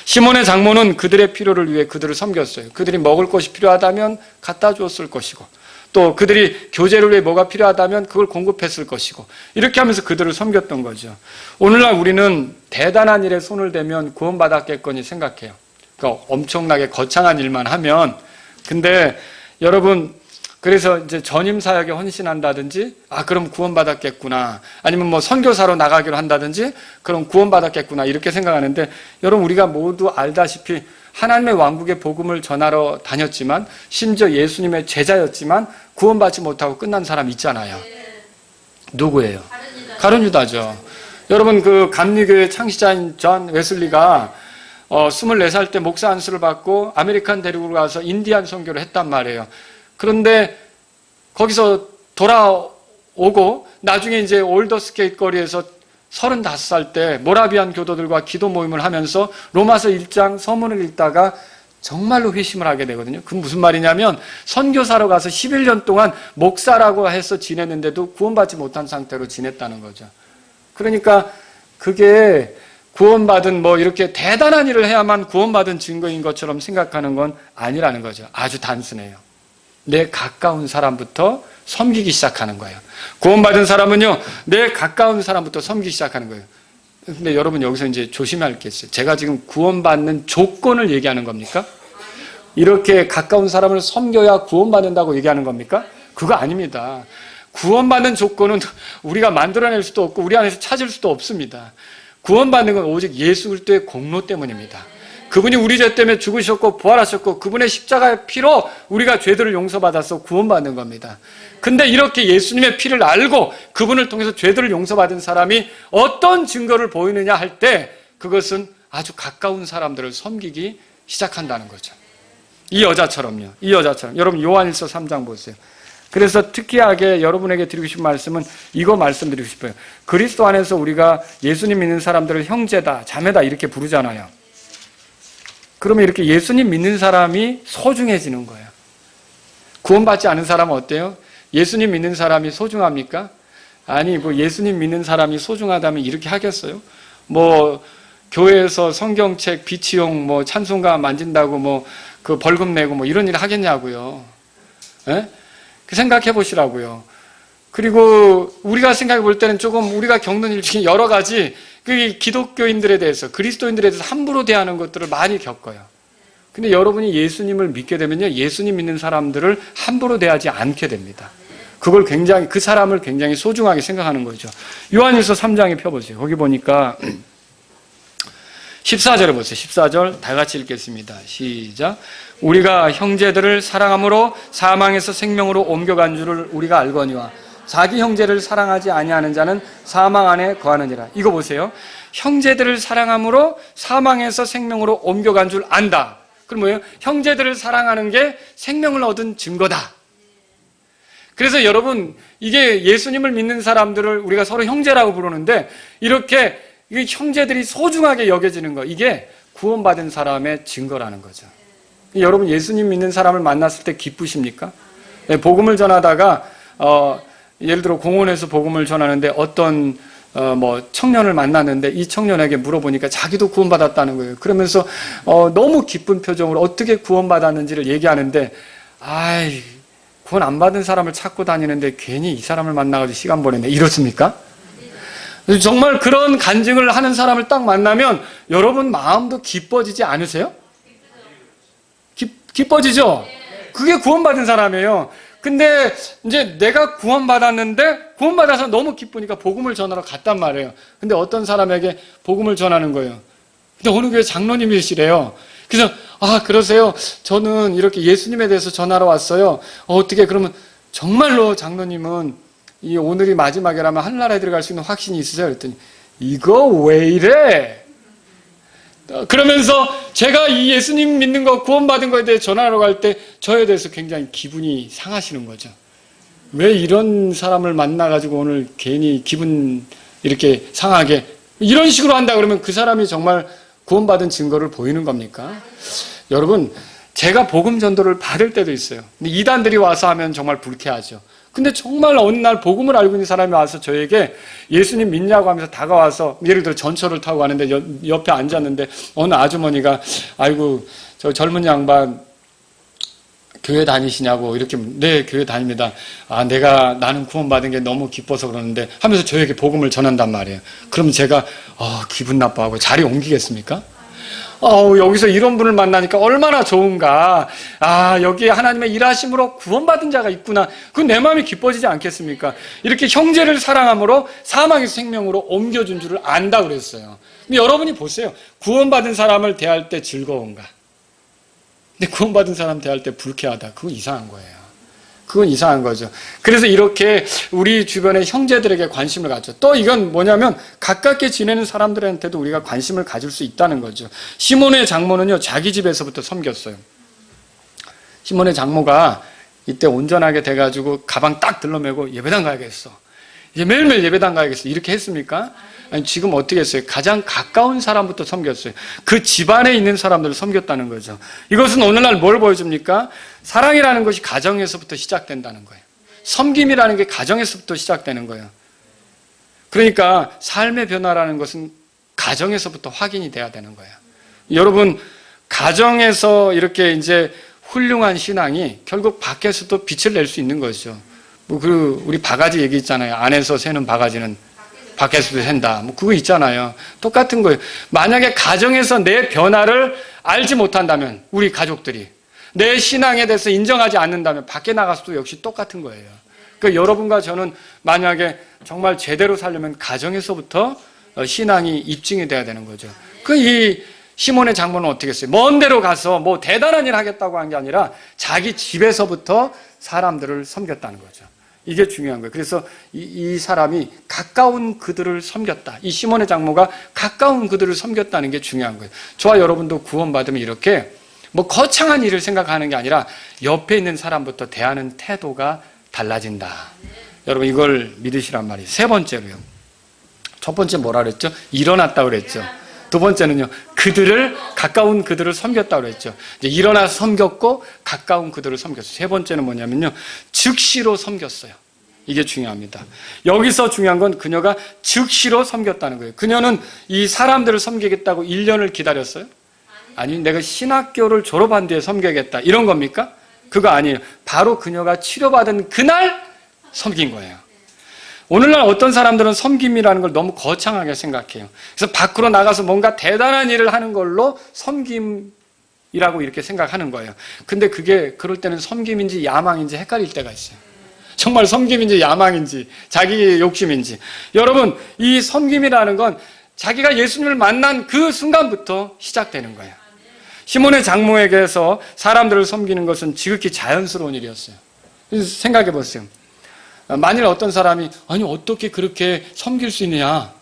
시몬의 장모는 그들의 필요를 위해 그들을 섬겼어요. 그들이 먹을 것이 필요하다면 갖다 주었을 것이고, 또 그들이 교제를 위해 뭐가 필요하다면 그걸 공급했을 것이고, 이렇게 하면서 그들을 섬겼던 거죠. 오늘날 우리는 대단한 일에 손을 대면 구원받았겠거니 생각해요. 그러니까 엄청나게 거창한 일만 하면. 근데 여러분, 그래서 이제 전임 사역에 헌신한다든지, 그럼 구원받았겠구나. 아니면 뭐 선교사로 나가기로 한다든지, 그럼 구원받았겠구나. 이렇게 생각하는데, 여러분, 우리가 모두 알다시피 하나님의 왕국의 복음을 전하러 다녔지만, 심지어 예수님의 제자였지만, 구원받지 못하고 끝난 사람 있잖아요. 누구예요? 가룟 유다죠. 여러분, 그 감리교회 창시자인 존 웨슬리가 24살 때 목사 안수를 받고 아메리칸 대륙으로 가서 인디안 선교를 했단 말이에요. 그런데 거기서 돌아오고 나중에 이제 올더스케이트 거리에서 35살 때 모라비안 교도들과 기도 모임을 하면서 로마서 1장 서문을 읽다가 정말로 회심을 하게 되거든요. 그건 무슨 말이냐면 선교사로 가서 11년 동안 목사라고 해서 지냈는데도 구원받지 못한 상태로 지냈다는 거죠. 그러니까 그게 구원받은 이렇게 대단한 일을 해야만 구원받은 증거인 것처럼 생각하는 건 아니라는 거죠. 아주 단순해요. 내 가까운 사람부터 섬기기 시작하는 거예요. 구원받은 사람은요, 내 가까운 사람부터 섬기기 시작하는 거예요. 근데 여러분 여기서 이제 조심할 게 있어요. 제가 지금 구원받는 조건을 얘기하는 겁니까? 이렇게 가까운 사람을 섬겨야 구원받는다고 얘기하는 겁니까? 그거 아닙니다. 구원받는 조건은 우리가 만들어낼 수도 없고 우리 안에서 찾을 수도 없습니다. 구원받는 건 오직 예수 그리스도의 공로 때문입니다. 그분이 우리 죄 때문에 죽으셨고 부활하셨고 그분의 십자가의 피로 우리가 죄들을 용서받아서 구원받는 겁니다. 근데 이렇게 예수님의 피를 알고 그분을 통해서 죄들을 용서받은 사람이 어떤 증거를 보이느냐 할 때 그것은 아주 가까운 사람들을 섬기기 시작한다는 거죠. 이 여자처럼요. 여러분 요한일서 3장 보세요. 그래서 특이하게 여러분에게 드리고 싶은 말씀은 이거 말씀드리고 싶어요. 그리스도 안에서 우리가 예수님 믿는 사람들을 형제다, 자매다 이렇게 부르잖아요. 그러면 이렇게 예수님 믿는 사람이 소중해지는 거예요. 구원받지 않은 사람은 어때요? 예수님 믿는 사람이 소중합니까? 아니, 예수님 믿는 사람이 소중하다면 이렇게 하겠어요? 교회에서 성경책, 비치용, 찬송가 만진다고 그 벌금 내고 이런 일 하겠냐고요. 예? 생각해 보시라고요. 그리고 우리가 생각해 볼 때는 조금 우리가 겪는 일 중에 여러 가지 그 기독교인들에 대해서, 그리스도인들에 대해서 함부로 대하는 것들을 많이 겪어요. 근데 여러분이 예수님을 믿게 되면요, 예수님 믿는 사람들을 함부로 대하지 않게 됩니다. 그걸 그 사람을 굉장히 소중하게 생각하는 거죠. 요한일서 3장에 펴보세요. 거기 보니까 14절에 보세요. 14절 다 같이 읽겠습니다. 시작. 우리가 형제들을 사랑함으로 사망에서 생명으로 옮겨간 줄을 우리가 알거니와 자기 형제를 사랑하지 아니하는 자는 사망 안에 거하느니라. 이거 보세요. 형제들을 사랑함으로 사망에서 생명으로 옮겨간 줄 안다. 그럼 뭐예요? 형제들을 사랑하는 게 생명을 얻은 증거다. 그래서 여러분, 이게 예수님을 믿는 사람들을 우리가 서로 형제라고 부르는데 이렇게 형제들이 소중하게 여겨지는 거, 이게 구원받은 사람의 증거라는 거죠. 여러분, 예수님 믿는 사람을 만났을 때 기쁘십니까? 복음을 전하다가 예를 들어 공원에서 복음을 전하는데 어떤 청년을 만났는데 이 청년에게 물어보니까 자기도 구원받았다는 거예요. 그러면서 너무 기쁜 표정으로 어떻게 구원받았는지를 얘기하는데, 구원 안 받은 사람을 찾고 다니는데 괜히 이 사람을 만나가지고 시간 보냈네, 이렇습니까? 정말 그런 간증을 하는 사람을 딱 만나면 여러분 마음도 기뻐지지 않으세요? 기뻐지죠? 그게 구원받은 사람이에요. 근데 이제 내가 구원받았는데 구원받아서 너무 기쁘니까 복음을 전하러 갔단 말이에요. 근데 어떤 사람에게 복음을 전하는 거예요. 근데 어느 교회 장로님이시래요. 그래서 그러세요? 저는 이렇게 예수님에 대해서 전하러 왔어요. 어떻게 그러면 정말로 장로님은 이 오늘이 마지막이라면 하늘나라에 들어갈 수 있는 확신이 있으세요? 그랬더니 이거 왜 이래? 그러면서 제가 이 예수님 믿는 거 구원받은 거에 대해 전하러 갈 때 저에 대해서 굉장히 기분이 상하시는 거죠. 왜 이런 사람을 만나가지고 오늘 괜히 기분 이렇게 상하게 이런 식으로 한다 그러면 그 사람이 정말 구원받은 증거를 보이는 겁니까? 여러분, 제가 복음 전도를 받을 때도 있어요. 근데 이단들이 와서 하면 정말 불쾌하죠. 근데 정말 어느 날 복음을 알고 있는 사람이 와서 저에게 예수님 믿냐고 하면서 다가와서 예를 들어 전철을 타고 가는데 옆에 앉았는데 어느 아주머니가 아이고 저 젊은 양반 교회 다니시냐고 이렇게 네 교회 다닙니다. 나는 구원받은 게 너무 기뻐서 그러는데 하면서 저에게 복음을 전한단 말이에요. 그럼 제가 기분 나빠하고 자리 옮기겠습니까? 여기서 이런 분을 만나니까 얼마나 좋은가. 여기 하나님의 일하심으로 구원받은 자가 있구나. 그건 내 마음이 기뻐지지 않겠습니까? 이렇게 형제를 사랑함으로 사망에서 생명으로 옮겨준 줄을 안다 그랬어요. 근데 여러분이 보세요. 구원받은 사람을 대할 때 즐거운가? 근데 구원받은 사람 대할 때 불쾌하다. 그건 이상한 거예요. 그건 이상한 거죠. 그래서 이렇게 우리 주변의 형제들에게 관심을 갖죠. 또 이건 뭐냐면 가깝게 지내는 사람들한테도 우리가 관심을 가질 수 있다는 거죠. 시몬의 장모는요, 자기 집에서부터 섬겼어요. 시몬의 장모가 이때 온전하게 돼가지고 가방 딱 들러매고 예배당 가야겠어. 이제 매일매일 예배당 가야겠어. 이렇게 했습니까? 아니, 지금 어떻게 했어요? 가장 가까운 사람부터 섬겼어요. 그 집안에 있는 사람들을 섬겼다는 거죠. 이것은 오늘날 뭘 보여줍니까? 사랑이라는 것이 가정에서부터 시작된다는 거예요. 섬김이라는 게 가정에서부터 시작되는 거예요. 그러니까 삶의 변화라는 것은 가정에서부터 확인이 돼야 되는 거예요. 여러분, 가정에서 이렇게 이제 훌륭한 신앙이 결국 밖에서도 빛을 낼 수 있는 거죠. 우리 바가지 얘기 있잖아요. 안에서 새는 바가지는 밖에서도 샌다. 그거 있잖아요. 똑같은 거예요. 만약에 가정에서 내 변화를 알지 못한다면, 우리 가족들이 내 신앙에 대해서 인정하지 않는다면 밖에 나가서도 역시 똑같은 거예요. 그러니까 여러분과 저는 만약에 정말 제대로 살려면 가정에서부터 신앙이 입증이 돼야 되는 거죠. 이 시몬의 장모는 어떻게 했어요? 먼 데로 가서 뭐 대단한 일 하겠다고 한 게 아니라 자기 집에서부터 사람들을 섬겼다는 거죠. 이게 중요한 거예요. 그래서 이 사람이 가까운 그들을 섬겼다. 이 시몬의 장모가 가까운 그들을 섬겼다는 게 중요한 거예요. 저와 여러분도 구원받으면 이렇게 뭐 거창한 일을 생각하는 게 아니라 옆에 있는 사람부터 대하는 태도가 달라진다. 여러분 이걸 믿으시란 말이에요. 세 번째로요. 첫 번째 뭐라 그랬죠? 일어났다 그랬죠. 두 번째는요. 가까운 그들을 섬겼다 그랬죠. 이제 일어나서 섬겼고 가까운 그들을 섬겼어요. 세 번째는 뭐냐면요. 즉시로 섬겼어요. 이게 중요합니다. 여기서 중요한 건 그녀가 즉시로 섬겼다는 거예요. 그녀는 이 사람들을 섬기겠다고 1년을 기다렸어요? 아니, 내가 신학교를 졸업한 뒤에 섬겨야겠다. 이런 겁니까? 그거 아니에요. 바로 그녀가 치료받은 그날 섬긴 거예요. 오늘날 어떤 사람들은 섬김이라는 걸 너무 거창하게 생각해요. 그래서 밖으로 나가서 뭔가 대단한 일을 하는 걸로 섬김이라고 이렇게 생각하는 거예요. 근데 그게 그럴 때는 섬김인지 야망인지 헷갈릴 때가 있어요. 정말 섬김인지 야망인지 자기 욕심인지. 여러분, 이 섬김이라는 건 자기가 예수님을 만난 그 순간부터 시작되는 거예요. 시몬의 장모에게서 사람들을 섬기는 것은 지극히 자연스러운 일이었어요. 생각해 보세요. 만일 어떤 사람이 아니 어떻게 그렇게 섬길 수 있느냐,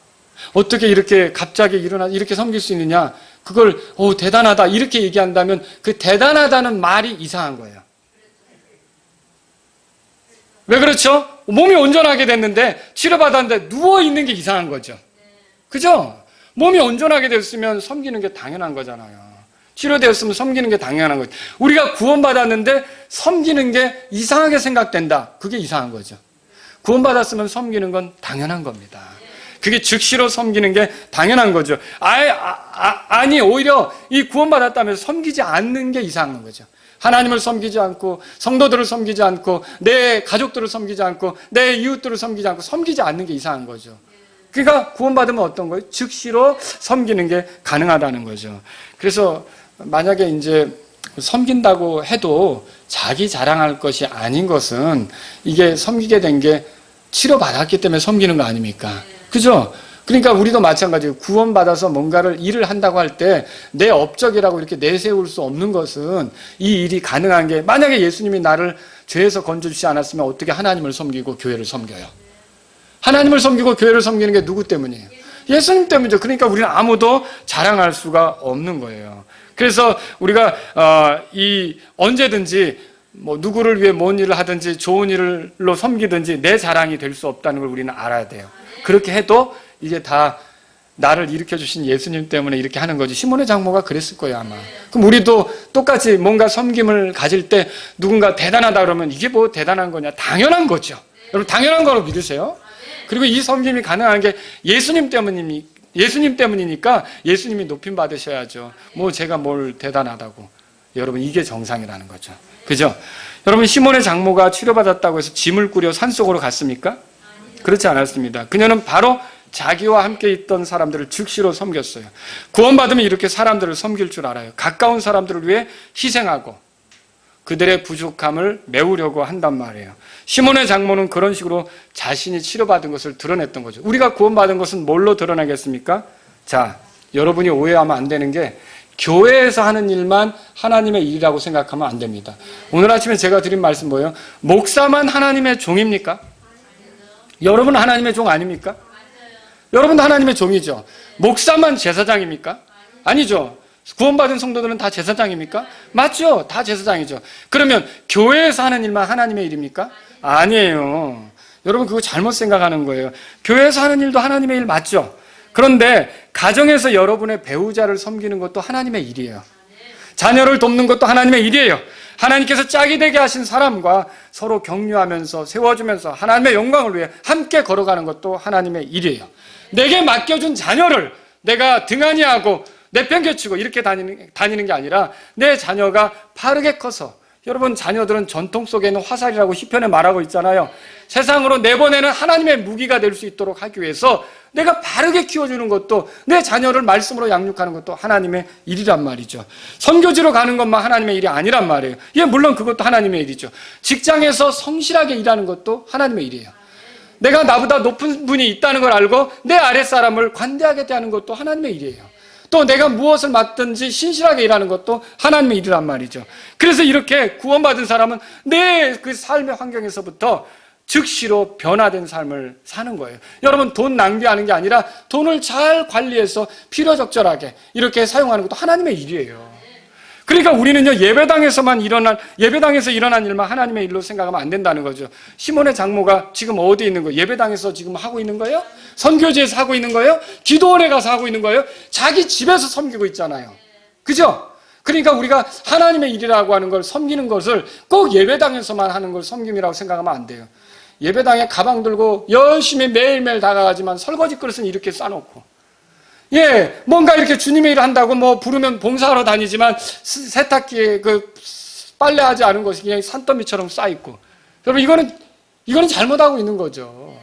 어떻게 이렇게 갑자기 일어나 이렇게 섬길 수 있느냐, 그걸 대단하다 이렇게 얘기한다면 그 대단하다는 말이 이상한 거예요. 왜 그렇죠? 몸이 온전하게 됐는데 치료받았는데 누워있는 게 이상한 거죠. 그죠? 몸이 온전하게 됐으면 섬기는 게 당연한 거잖아요. 치료되었으면 섬기는 게 당연한 거죠. 우리가 구원받았는데 섬기는 게 이상하게 생각된다. 그게 이상한 거죠. 구원받았으면 섬기는 건 당연한 겁니다. 그게 즉시로 섬기는 게 당연한 거죠. 아니, 오히려 이 구원받았다면서 섬기지 않는 게 이상한 거죠. 하나님을 섬기지 않고, 성도들을 섬기지 않고, 내 가족들을 섬기지 않고, 내 이웃들을 섬기지 않고, 섬기지 않는 게 이상한 거죠. 그러니까 구원받으면 어떤 거예요? 즉시로 섬기는 게 가능하다는 거죠. 그래서 만약에 이제 섬긴다고 해도 자기 자랑할 것이 아닌 것은 이게 섬기게 된 게 치료받았기 때문에 섬기는 거 아닙니까? 그죠? 그러니까 우리도 마찬가지예요. 구원받아서 뭔가를 일을 한다고 할 때 내 업적이라고 이렇게 내세울 수 없는 것은 이 일이 가능한 게 만약에 예수님이 나를 죄에서 건져주지 않았으면 어떻게 하나님을 섬기고 교회를 섬겨요? 하나님을 섬기고 교회를 섬기는 게 누구 때문이에요? 예수님 때문이죠. 그러니까 우리는 아무도 자랑할 수가 없는 거예요. 그래서 우리가 언제든지 뭐 누구를 위해 뭔 일을 하든지 좋은 일로 섬기든지 내 자랑이 될 수 없다는 걸 우리는 알아야 돼요. 그렇게 해도 이게 다 나를 일으켜주신 예수님 때문에 이렇게 하는 거지. 시몬의 장모가 그랬을 거예요, 아마. 그럼 우리도 똑같이 뭔가 섬김을 가질 때 누군가 대단하다 그러면 이게 뭐 대단한 거냐? 당연한 거죠. 여러분, 당연한 거로 믿으세요. 그리고 이 섬김이 가능한 게 예수님 때문이니까 예수님이 높임 받으셔야죠. 뭐 제가 뭘 대단하다고. 여러분, 이게 정상이라는 거죠. 그죠? 여러분, 시몬의 장모가 치료받았다고 해서 짐을 꾸려 산속으로 갔습니까? 그렇지 않았습니다. 그녀는 바로 자기와 함께 있던 사람들을 즉시로 섬겼어요. 구원받으면 이렇게 사람들을 섬길 줄 알아요. 가까운 사람들을 위해 희생하고 그들의 부족함을 메우려고 한단 말이에요. 시몬의 장모는 그런 식으로 자신이 치료받은 것을 드러냈던 거죠. 우리가 구원받은 것은 뭘로 드러나겠습니까? 자, 여러분이 오해하면 안 되는 게 교회에서 하는 일만 하나님의 일이라고 생각하면 안 됩니다. 오늘 아침에 제가 드린 말씀 뭐예요? 목사만 하나님의 종입니까? 여러분은 하나님의 종 아닙니까? 여러분도 하나님의 종이죠. 목사만 제사장입니까? 아니죠. 구원받은 성도들은 다 제사장입니까? 맞죠. 다 제사장이죠. 그러면 교회에서 하는 일만 하나님의 일입니까? 아니에요. 여러분, 그거 잘못 생각하는 거예요. 교회에서 하는 일도 하나님의 일 맞죠. 그런데 가정에서 여러분의 배우자를 섬기는 것도 하나님의 일이에요. 자녀를 돕는 것도 하나님의 일이에요. 하나님께서 짝이 되게 하신 사람과 서로 격려하면서 세워주면서 하나님의 영광을 위해 함께 걸어가는 것도 하나님의 일이에요. 내게 맡겨준 자녀를 내가 등한히 하고 내팽개치고 이렇게 다니는 게 아니라 내 자녀가 바르게 커서, 여러분, 자녀들은 전통 속에 있는 화살이라고 시편에 말하고 있잖아요. 세상으로 내보내는 하나님의 무기가 될 수 있도록 하기 위해서 내가 바르게 키워주는 것도, 내 자녀를 말씀으로 양육하는 것도 하나님의 일이란 말이죠. 선교지로 가는 것만 하나님의 일이 아니란 말이에요. 예, 물론 그것도 하나님의 일이죠. 직장에서 성실하게 일하는 것도 하나님의 일이에요. 내가 나보다 높은 분이 있다는 걸 알고 내 아랫사람을 관대하게 대하는 것도 하나님의 일이에요. 또 내가 무엇을 맡든지 신실하게 일하는 것도 하나님의 일이란 말이죠. 그래서 이렇게 구원받은 사람은 내 그 삶의 환경에서부터 즉시로 변화된 삶을 사는 거예요. 여러분, 돈 낭비하는 게 아니라 돈을 잘 관리해서 필요적절하게 이렇게 사용하는 것도 하나님의 일이에요. 그러니까 우리는요, 예배당에서 일어난 일만 하나님의 일로 생각하면 안 된다는 거죠. 시몬의 장모가 지금 어디 있는 거예요? 예배당에서 지금 하고 있는 거예요? 선교지에서 하고 있는 거예요? 기도원에 가서 하고 있는 거예요? 자기 집에서 섬기고 있잖아요. 그죠? 그러니까 우리가 하나님의 일이라고 하는 걸, 섬기는 것을 꼭 예배당에서만 하는 걸 섬김이라고 생각하면 안 돼요. 예배당에 가방 들고 열심히 매일매일 다가가지만 설거지 그릇은 이렇게 싸놓고, 예, 뭔가 이렇게 주님의 일을 한다고 뭐 부르면 봉사하러 다니지만 세탁기에 그 빨래하지 않은 것이 그냥 산더미처럼 쌓여있고, 여러분, 이거는 잘못하고 있는 거죠.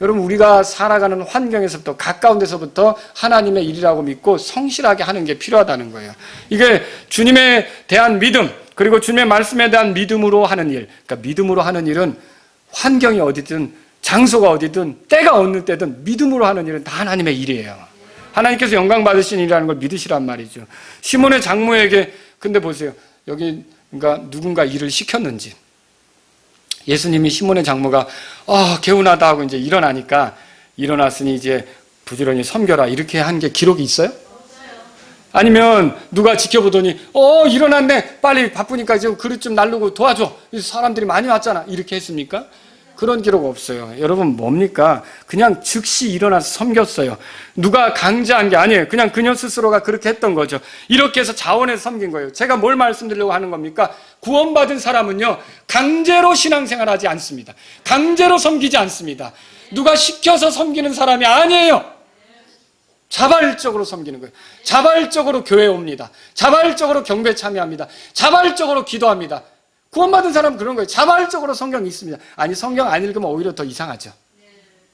여러분, 우리가 살아가는 환경에서부터, 가까운 데서부터 하나님의 일이라고 믿고 성실하게 하는 게 필요하다는 거예요. 이게 주님에 대한 믿음, 그리고 주님의 말씀에 대한 믿음으로 하는 일. 그러니까 믿음으로 하는 일은 환경이 어디든 장소가 어디든 때가 어느 때든 믿음으로 하는 일은 다 하나님의 일이에요. 하나님께서 영광 받으신 일이라는 걸 믿으시란 말이죠. 시몬의 장모에게, 근데 보세요. 여기 그러니까 누군가 일을 시켰는지, 예수님이 시몬의 장모가 개운하다 하고 이제 일어났으니 이제 부지런히 섬겨라 이렇게 한 게 기록이 있어요? 아니면 누가 지켜보더니 일어났네, 빨리 바쁘니까 지금 그릇 좀 날르고 도와줘, 사람들이 많이 왔잖아, 이렇게 했습니까? 그런 기록 없어요. 여러분, 뭡니까? 그냥 즉시 일어나서 섬겼어요. 누가 강제한 게 아니에요. 그냥 그녀 스스로가 그렇게 했던 거죠. 이렇게 해서 자원해서 섬긴 거예요. 제가 뭘 말씀드리려고 하는 겁니까? 구원받은 사람은요, 강제로 신앙생활하지 않습니다. 강제로 섬기지 않습니다. 누가 시켜서 섬기는 사람이 아니에요. 자발적으로 섬기는 거예요. 자발적으로 교회에 옵니다. 자발적으로 경배 참여합니다. 자발적으로 기도합니다. 구원받은 사람은 그런 거예요. 자발적으로 성경 읽습니다. 아니, 성경 안 읽으면 오히려 더 이상하죠.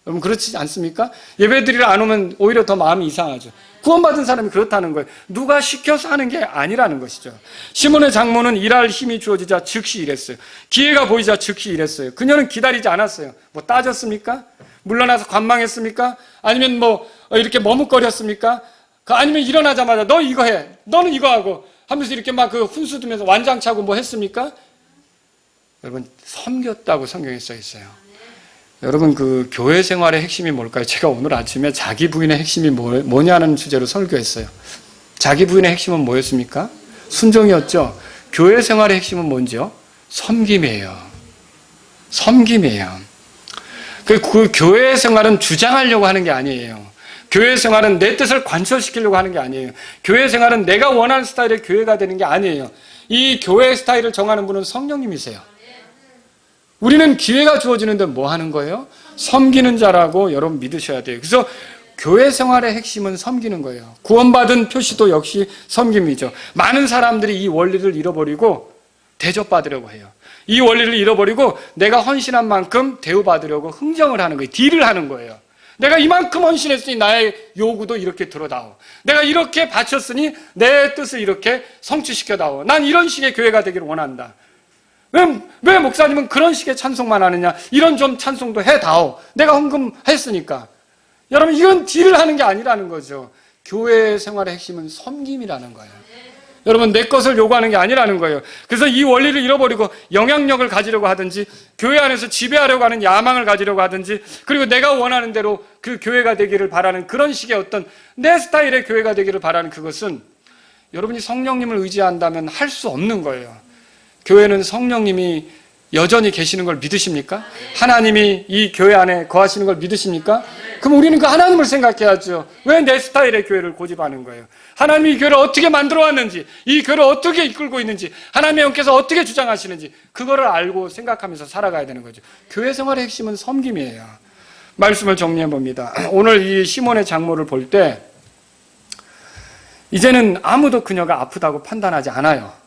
여러분 그렇지 않습니까? 예배드리러 안 오면 오히려 더 마음이 이상하죠. 구원받은 사람이 그렇다는 거예요. 누가 시켜서 하는 게 아니라는 것이죠. 시몬의 장모는 일할 힘이 주어지자 즉시 일했어요. 기회가 보이자 즉시 일했어요. 그녀는 기다리지 않았어요. 뭐 따졌습니까? 물러나서 관망했습니까? 아니면 뭐 이렇게 머뭇거렸습니까? 아니면 일어나자마자 너 이거 해, 너는 이거 하고 하면서 이렇게 막 그 훈수 두면서 완장 차고 뭐 했습니까? 여러분 섬겼다고 성경에 써 있어요. 여러분 그 교회 생활의 핵심이 뭘까요? 제가 오늘 아침에 자기 부인의 핵심이 뭐냐는 주제로 설교했어요. 자기 부인의 핵심은 뭐였습니까? 순종이었죠. 교회 생활의 핵심은 뭔지요? 섬김이에요. 섬김이에요. 그 교회 생활은 주장하려고 하는 게 아니에요. 교회 생활은 내 뜻을 관철시키려고 하는 게 아니에요. 교회 생활은 내가 원하는 스타일의 교회가 되는 게 아니에요. 이 교회 스타일을 정하는 분은 성령님이세요. 우리는 기회가 주어지는데 뭐 하는 거예요? 섬기는 자라고 여러분 믿으셔야 돼요. 그래서 교회 생활의 핵심은 섬기는 거예요. 구원받은 표시도 역시 섬김이죠. 많은 사람들이 이 원리를 잃어버리고 대접받으려고 해요. 이 원리를 잃어버리고 내가 헌신한 만큼 대우받으려고 흥정을 하는 거예요. 딜을 하는 거예요. 내가 이만큼 헌신했으니 나의 요구도 이렇게 들어다오. 내가 이렇게 바쳤으니 내 뜻을 이렇게 성취시켜다오. 난 이런 식의 교회가 되기를 원한다. 왜 목사님은 그런 식의 찬송만 하느냐? 이런 좀 찬송도 해다오. 내가 헌금했으니까. 여러분 이건 딜을 하는 게 아니라는 거죠. 교회 생활의 핵심은 섬김이라는 거예요. 여러분 내 것을 요구하는 게 아니라는 거예요. 그래서 이 원리를 잃어버리고 영향력을 가지려고 하든지 교회 안에서 지배하려고 하는 야망을 가지려고 하든지 그리고 내가 원하는 대로 그 교회가 되기를 바라는 그런 식의 어떤 내 스타일의 교회가 되기를 바라는 그것은 여러분이 성령님을 의지한다면 할 수 없는 거예요. 교회는 성령님이 여전히 계시는 걸 믿으십니까? 하나님이 이 교회 안에 거하시는 걸 믿으십니까? 그럼 우리는 그 하나님을 생각해야죠. 왜 내 스타일의 교회를 고집하는 거예요? 하나님이 이 교회를 어떻게 만들어 왔는지, 이 교회를 어떻게 이끌고 있는지, 하나님의 영께서 어떻게 주장하시는지 그거를 알고 생각하면서 살아가야 되는 거죠. 교회 생활의 핵심은 섬김이에요. 말씀을 정리해 봅니다. 오늘 이 시몬의 장모를 볼 때 이제는 아무도 그녀가 아프다고 판단하지 않아요.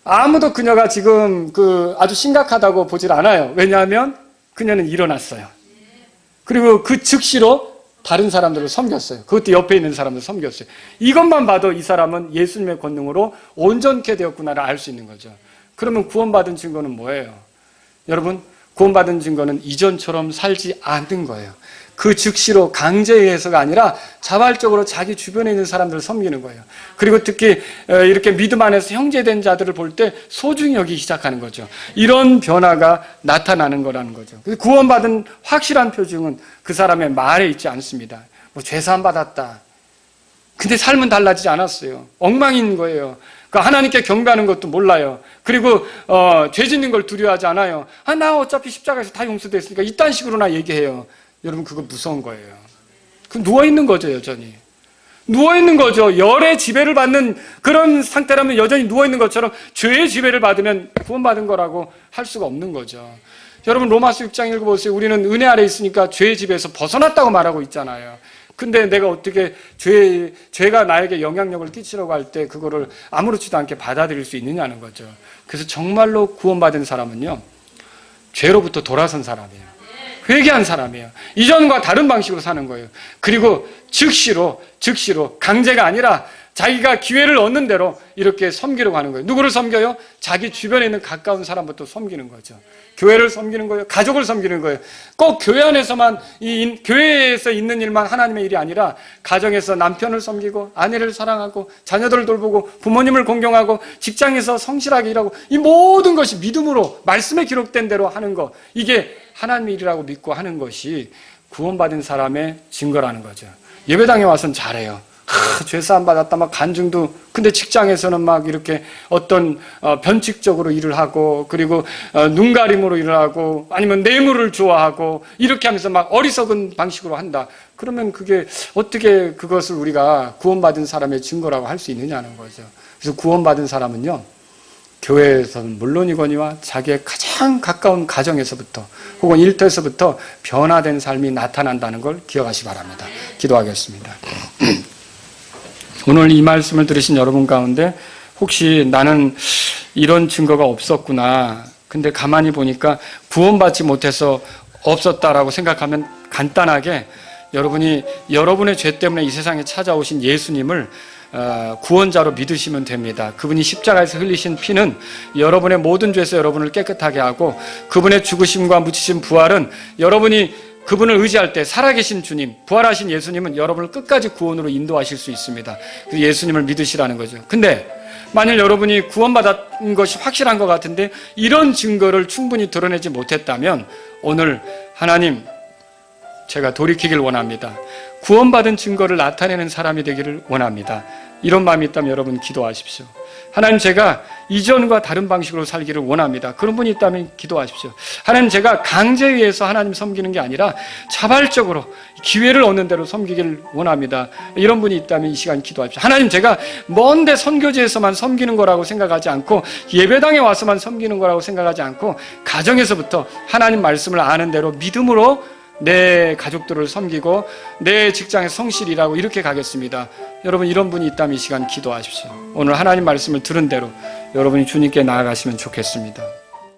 아무도 그녀가 지금 아주 심각하다고 보질 않아요. 왜냐하면 그녀는 일어났어요. 그리고 그 즉시로 다른 사람들을 섬겼어요. 그것도 옆에 있는 사람들 섬겼어요. 이것만 봐도 이 사람은 예수님의 권능으로 온전케 되었구나를 알 수 있는 거죠. 그러면 구원받은 증거는 뭐예요? 여러분, 구원받은 증거는 이전처럼 살지 않는 거예요. 그 즉시로 강제에 의해서가 아니라 자발적으로 자기 주변에 있는 사람들을 섬기는 거예요. 그리고 특히 이렇게 믿음 안에서 형제된 자들을 볼 때 소중히 여기기 시작하는 거죠. 이런 변화가 나타나는 거라는 거죠. 구원받은 확실한 표징은 그 사람의 말에 있지 않습니다. 뭐 죄사함 받았다. 근데 삶은 달라지지 않았어요. 엉망인 거예요. 하나님께 경배하는 것도 몰라요. 그리고 죄 짓는 걸 두려워하지 않아요. 나 어차피 십자가에서 다 용서됐으니까 이딴 식으로나 얘기해요. 여러분 그거 무서운 거예요. 누워있는 거죠. 여전히 누워있는 거죠. 열의 지배를 받는 그런 상태라면 여전히 누워있는 것처럼 죄의 지배를 받으면 구원받은 거라고 할 수가 없는 거죠. 여러분 로마서 6장 읽어보세요. 우리는 은혜 아래 있으니까 죄의 지배에서 벗어났다고 말하고 있잖아요. 근데 내가 어떻게 죄가 나에게 영향력을 끼치려고 할 때 그거를 아무렇지도 않게 받아들일 수 있느냐는 거죠. 그래서 정말로 구원받은 사람은요, 죄로부터 돌아선 사람이에요. 회개한 사람이에요. 이전과 다른 방식으로 사는 거예요. 그리고 즉시로 강제가 아니라 자기가 기회를 얻는 대로 이렇게 섬기려고 하는 거예요. 누구를 섬겨요? 자기 주변에 있는 가까운 사람부터 섬기는 거죠. 교회를 섬기는 거예요. 가족을 섬기는 거예요. 꼭 교회 안에서만 교회에서 있는 일만 하나님의 일이 아니라 가정에서 남편을 섬기고 아내를 사랑하고 자녀들을 돌보고 부모님을 공경하고 직장에서 성실하게 일하고 이 모든 것이 믿음으로 말씀에 기록된 대로 하는 것, 이게 하나님의 일이라고 믿고 하는 것이 구원받은 사람의 증거라는 거죠. 예배당에 와서는 잘해요. 죄사함 받았다, 막 간증도. 근데 직장에서는 막 이렇게 어떤 변칙적으로 일을 하고, 그리고 눈가림으로 일을 하고, 아니면 뇌물을 좋아하고, 이렇게 하면서 막 어리석은 방식으로 한다. 그러면 그게 어떻게 그것을 우리가 구원받은 사람의 증거라고 할 수 있느냐는 거죠. 그래서 구원받은 사람은요, 교회에서는 물론이거니와 자기의 가장 가까운 가정에서부터 혹은 일터에서부터 변화된 삶이 나타난다는 걸 기억하시기 바랍니다. 기도하겠습니다. 오늘 이 말씀을 들으신 여러분 가운데 혹시 나는 이런 증거가 없었구나, 근데 가만히 보니까 구원받지 못해서 없었다라고 생각하면 간단하게 여러분이 여러분의 죄 때문에 이 세상에 찾아오신 예수님을 구원자로 믿으시면 됩니다. 그분이 십자가에서 흘리신 피는 여러분의 모든 죄에서 여러분을 깨끗하게 하고, 그분의 죽으심과 묻히심 부활은 여러분이 그분을 의지할 때 살아계신 주님, 부활하신 예수님은 여러분을 끝까지 구원으로 인도하실 수 있습니다. 그래서 예수님을 믿으시라는 거죠. 근데 만일 여러분이 구원받은 것이 확실한 것 같은데 이런 증거를 충분히 드러내지 못했다면, 오늘 하나님, 제가 돌이키길 원합니다. 구원받은 증거를 나타내는 사람이 되기를 원합니다. 이런 마음이 있다면 여러분 기도하십시오. 하나님, 제가 이전과 다른 방식으로 살기를 원합니다. 그런 분이 있다면 기도하십시오. 하나님, 제가 강제에 의해서 하나님 섬기는 게 아니라 자발적으로 기회를 얻는 대로 섬기기를 원합니다. 이런 분이 있다면 이 시간 기도하십시오. 하나님, 제가 먼데 선교지에서만 섬기는 거라고 생각하지 않고, 예배당에 와서만 섬기는 거라고 생각하지 않고, 가정에서부터 하나님 말씀을 아는 대로 믿음으로 내 가족들을 섬기고 내 직장에서 성실이라고 이렇게 가겠습니다. 여러분, 이런 분이 있다면 이 시간 기도하십시오. 오늘 하나님 말씀을 들은 대로 여러분이 주님께 나아가시면 좋겠습니다.